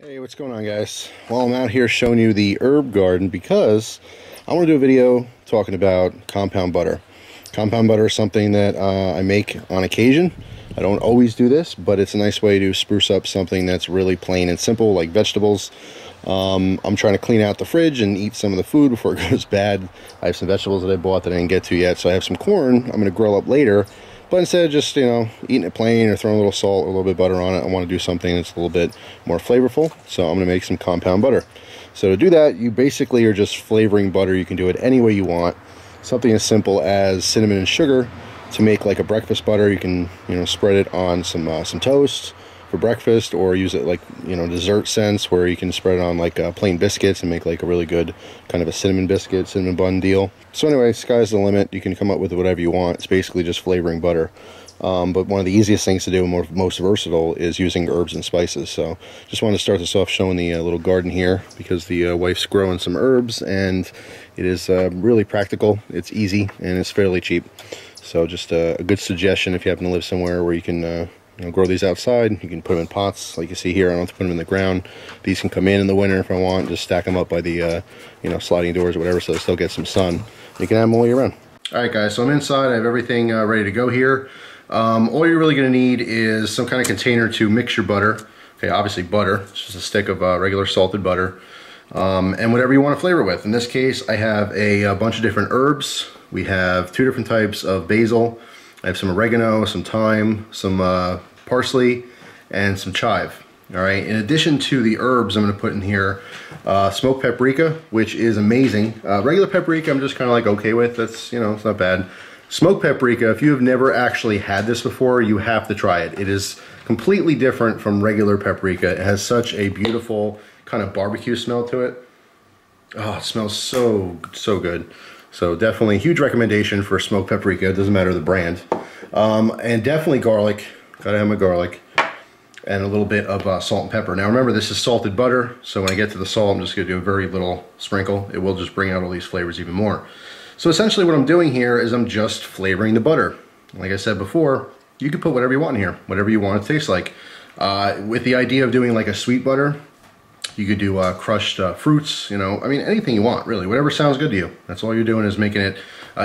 Hey, what's going on, guys? Well, I'm out here showing you the herb garden because I want to do a video talking about compound butter. Compound butter is something that I make on occasion. I don't always do this, but it's a nice way to spruce up something that's really plain and simple, like vegetables. I'm trying to clean out the fridge and eat some of the food before it goes bad. I have some vegetables that I bought that I didn't get to yet, so I have some corn I'm going to grill up later. But instead of just, eating it plain or throwing a little salt or a little bit of butter on it, I want to do something that's a little bit more flavorful. So I'm going to make some compound butter. So to do that, you basically are just flavoring butter. You can do it any way you want. Something as simple as cinnamon and sugar to make like a breakfast butter. You can, spread it on some toast for breakfast, or use it like, dessert sense, where you can spread it on like plain biscuits and make like a really good kind of a cinnamon bun deal. So anyway, sky's the limit. You can come up with whatever you want. It's basically just flavoring butter. But one of the easiest things to do and most versatile is using herbs and spices. So just wanted to start this off showing the little garden here, because the wife's growing some herbs, and it is really practical. It's easy and it's fairly cheap. So just a good suggestion if you happen to live somewhere where you can grow these outside. You can put them in pots like you see here. I don't have to put them in the ground. These can come in the winter if I want. Just stack them up by the sliding doors or whatever, so they still get some sun. You can have them all year round. Alright guys, so I'm inside. I have everything ready to go here. All you're really going to need is some kind of container to mix your butter. Okay, obviously butter. It's just a stick of regular salted butter. And whatever you want to flavor with. In this case, I have a bunch of different herbs. We have 2 different types of basil. I have some oregano, some thyme, some parsley, and some chive. All right. In addition to the herbs, I'm going to put in here smoked paprika, which is amazing. Regular paprika, I'm just kind of like okay with. That's, it's not bad. Smoked paprika, if you have never actually had this before, you have to try it. It is completely different from regular paprika. It has such a beautiful kind of barbecue smell to it. Oh, it smells so good. So definitely a huge recommendation for smoked paprika. It doesn't matter the brand. And definitely garlic. Gotta have my garlic. And a little bit of salt and pepper. Now remember, this is salted butter, so when I get to the salt, I'm just gonna do a very little sprinkle. It will just bring out all these flavors even more. So essentially what I'm doing here is I'm just flavoring the butter. Like I said before, you can put whatever you want in here, whatever you want it to taste like. With the idea of doing like a sweet butter, you could do crushed fruits, anything you want, really. Whatever sounds good to you. That's all you're doing, is making it,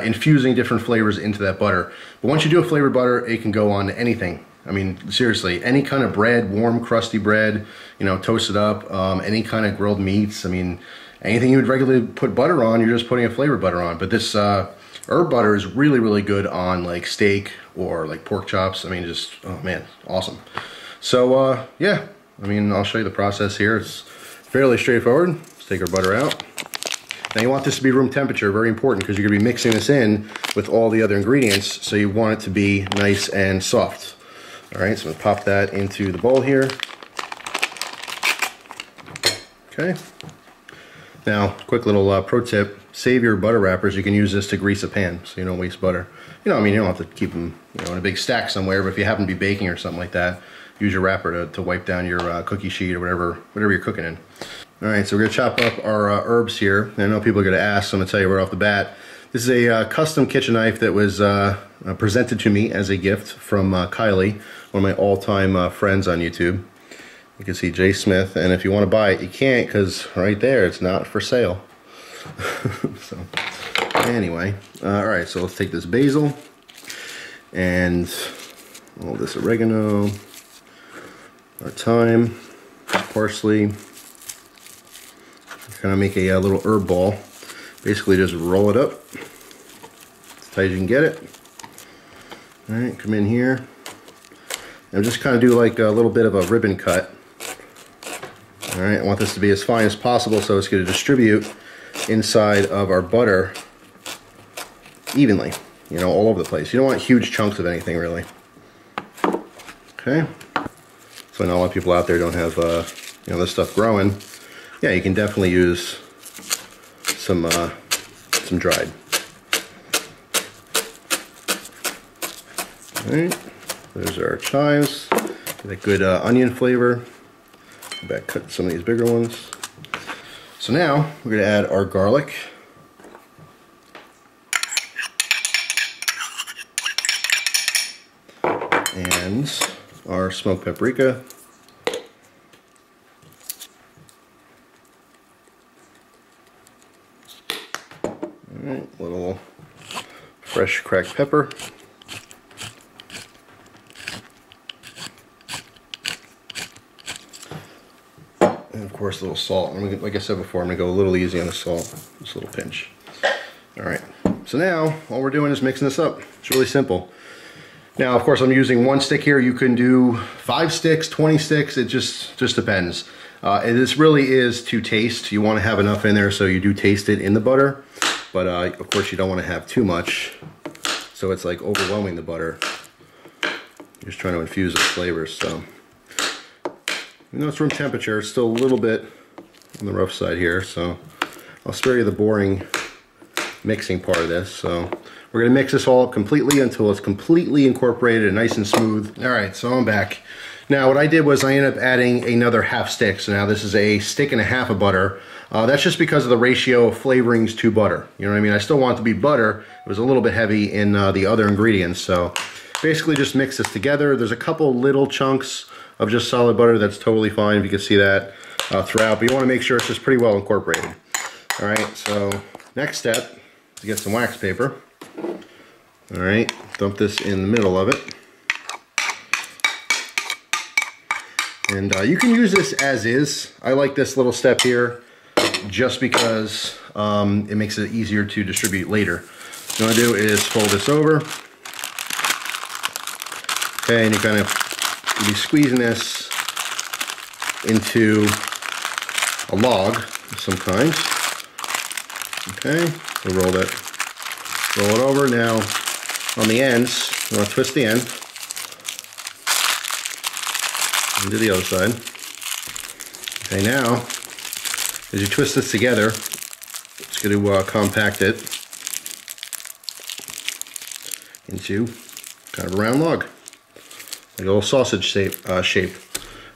infusing different flavors into that butter. But once you do a flavored butter, it can go on to anything. I mean, seriously, any kind of bread, warm, crusty bread, toast it up, any kind of grilled meats. I mean, anything you would regularly put butter on, you're just putting a flavored butter on. But this herb butter is really good on like steak or like pork chops. I mean, just, oh man, awesome. So, yeah, I'll show you the process here. It's fairly straightforward. Let's take our butter out. Now you want this to be room temperature, very important, because you're going to be mixing this in with all the other ingredients, so you want it to be nice and soft. Alright, so I'm going to pop that into the bowl here. Okay. Now, quick little pro tip, save your butter wrappers. You can use this to grease a pan, so you don't waste butter. You don't have to keep them in a big stack somewhere, but if you happen to be baking or something like that, use your wrapper to wipe down your cookie sheet or whatever you're cooking in. Alright, so we're going to chop up our herbs here. I know people are going to ask, so I'm going to tell you right off the bat. This is a custom kitchen knife that was presented to me as a gift from Kylie, one of my all-time friends on YouTube. You can see Jay Smith, and if you want to buy it, you can't, because right there, it's not for sale. So, anyway, alright, so let's take this basil and all this oregano, our thyme, parsley. Kind of make a little herb ball. Basically just roll it up as tight as you can get it. Alright, come in here and just kind of do like a little bit of a ribbon cut. Alright, I want this to be as fine as possible, so it's going to distribute inside of our butter evenly, all over the place. You don't want huge chunks of anything, really. Okay, so I know a lot of people out there don't have this stuff growing. Yeah, you can definitely use some dried. All right, there's our chives. Get that good onion flavor. Go back, cut some of these bigger ones. So now we're going to add our garlic. And our smoked paprika. Alright, a little fresh cracked pepper. And of course a little salt. Like I said before, I'm going to go a little easy on the salt. Just a little pinch. Alright, so now all we're doing is mixing this up. It's really simple. Now of course I'm using 1 stick here. You can do 5 sticks, 20 sticks, it just depends. And this really is to taste. You want to have enough in there so you do taste it in the butter. But of course you don't want to have too much, so it's like overwhelming the butter. You're just trying to infuse those flavors. So even though it's room temperature, it's still a little bit on the rough side here, so I'll spare you the boring mixing part of this. So we're going to mix this all up completely until it's completely incorporated and nice and smooth. Alright, so I'm back. Now what I did was I ended up adding another 1/2 stick. So now this is a 1.5 sticks of butter. That's just because of the ratio of flavorings to butter. You know what I mean? I still want it to be butter. It was a little bit heavy in the other ingredients. So basically just mix this together. There's a couple little chunks of just solid butter. That's totally fine if you can see that throughout. But you want to make sure it's just pretty well incorporated. Alright, so next step is to get some wax paper. Alright, dump this in the middle of it. And you can use this as is. I like this little step here just because it makes it easier to distribute later. What you want to do is fold this over. Okay, and you'll be squeezing this into a log of some kind. Okay, so roll it over. Now on the ends, you want to twist the end. And do the other side. Okay, now as you twist this together, it's going to compact it into kind of a round log, like a little sausage shape.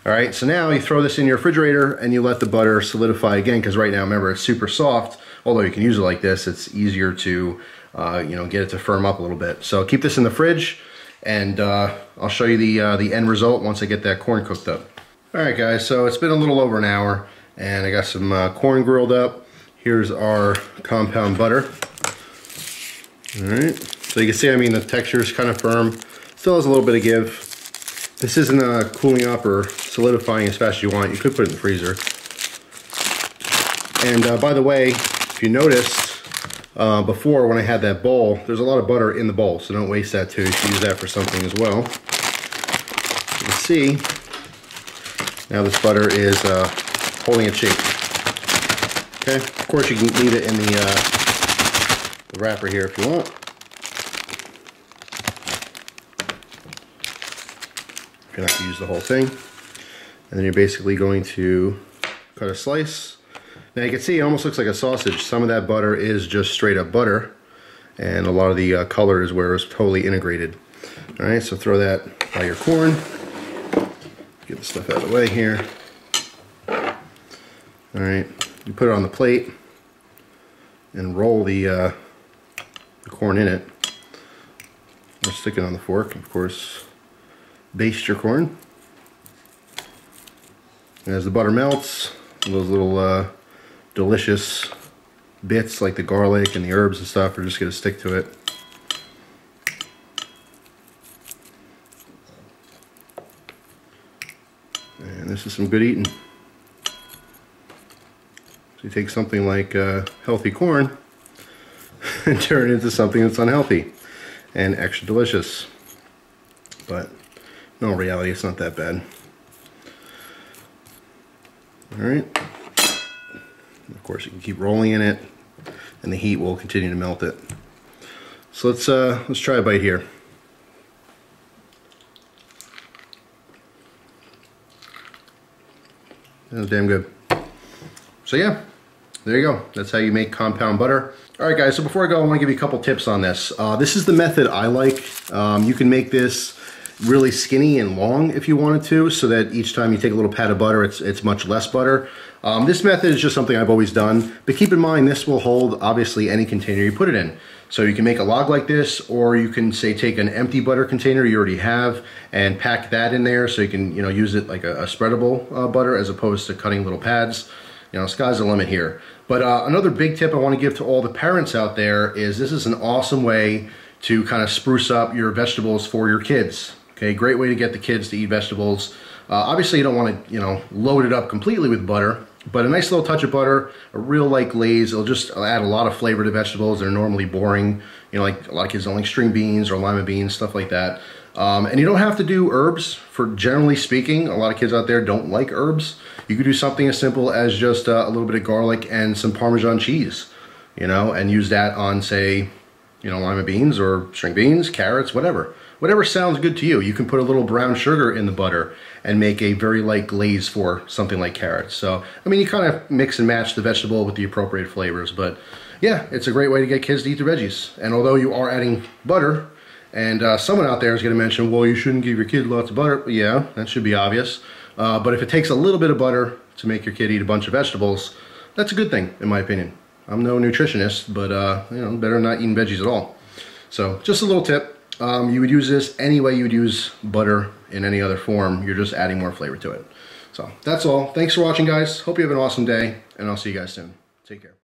Alright, so now you throw this in your refrigerator and you let the butter solidify again, because right now, remember, it's super soft. Although you can use it like this, it's easier to get it to firm up a little bit. So keep this in the fridge, and I'll show you the end result once I get that corn cooked up. Alright guys, so it's been a little over an hour, and I got some corn grilled up. Here's our compound butter. Alright, so you can see, I mean, the texture is kind of firm. Still has a little bit of give. This isn't cooling up or solidifying as fast as you want. You could put it in the freezer. And by the way, if you noticed, before when I had that bowl, there's a lot of butter in the bowl, so don't waste that too. You should use that for something as well. You can see, now this butter is holding its shape. Okay, of course you can leave it in the wrapper here if you want. You don't have to use the whole thing. And then you're basically going to cut a slice. Now you can see it almost looks like a sausage. Some of that butter is just straight up butter, and a lot of the color is where it's totally integrated. Alright, so throw that by your corn. Get the stuff out of the way here. Alright, you put it on the plate and roll the corn in it. Or stick it on the fork, of course. Baste your corn. And as the butter melts, those little delicious bits like the garlic and the herbs and stuff are just going to stick to it. And this is some good eating. So you take something like healthy corn and turn it into something that's unhealthy and extra delicious. But no, in reality, it's not that bad. Alright. Of course, you can keep rolling in it, and the heat will continue to melt it. So let's try a bite here. That was damn good. So yeah, there you go. That's how you make compound butter. Alright guys, so before I go, I want to give you a couple tips on this. This is the method I like. You can make this really skinny and long if you wanted to, so that each time you take a little pat of butter, it's much less butter. This method is just something I've always done, but keep in mind this will hold obviously any container you put it in. So you can make a log like this, or you can say take an empty butter container you already have and pack that in there, so you can use it like a spreadable butter as opposed to cutting little pads. you know, sky's the limit here. But another big tip I want to give to all the parents out there is this is an awesome way to kind of spruce up your vegetables for your kids. Okay, great way to get the kids to eat vegetables. Obviously, you don't want to, you know, load it up completely with butter, but a nice little touch of butter, a real light glaze, it'll just add a lot of flavor to vegetables that are normally boring. You know, like a lot of kids don't like string beans or lima beans, stuff like that. And you don't have to do herbs. For generally speaking, a lot of kids out there don't like herbs. You could do something as simple as just a little bit of garlic and some Parmesan cheese, you know, and use that on, say, you know, lima beans or string beans, carrots, whatever. Whatever sounds good to you. You can put a little brown sugar in the butter and make a very light glaze for something like carrots. So, I mean, you kind of mix and match the vegetable with the appropriate flavors. But yeah, it's a great way to get kids to eat their veggies. And although you are adding butter, and someone out there is going to mention, well, you shouldn't give your kid lots of butter. Yeah, that should be obvious. But if it takes a little bit of butter to make your kid eat a bunch of vegetables, that's a good thing, in my opinion. I'm no nutritionist, but you know, better than not eating veggies at all. So, just a little tip. You would use this any way you would use butter in any other form. You're just adding more flavor to it. So, that's all. Thanks for watching, guys. Hope you have an awesome day, and I'll see you guys soon. Take care.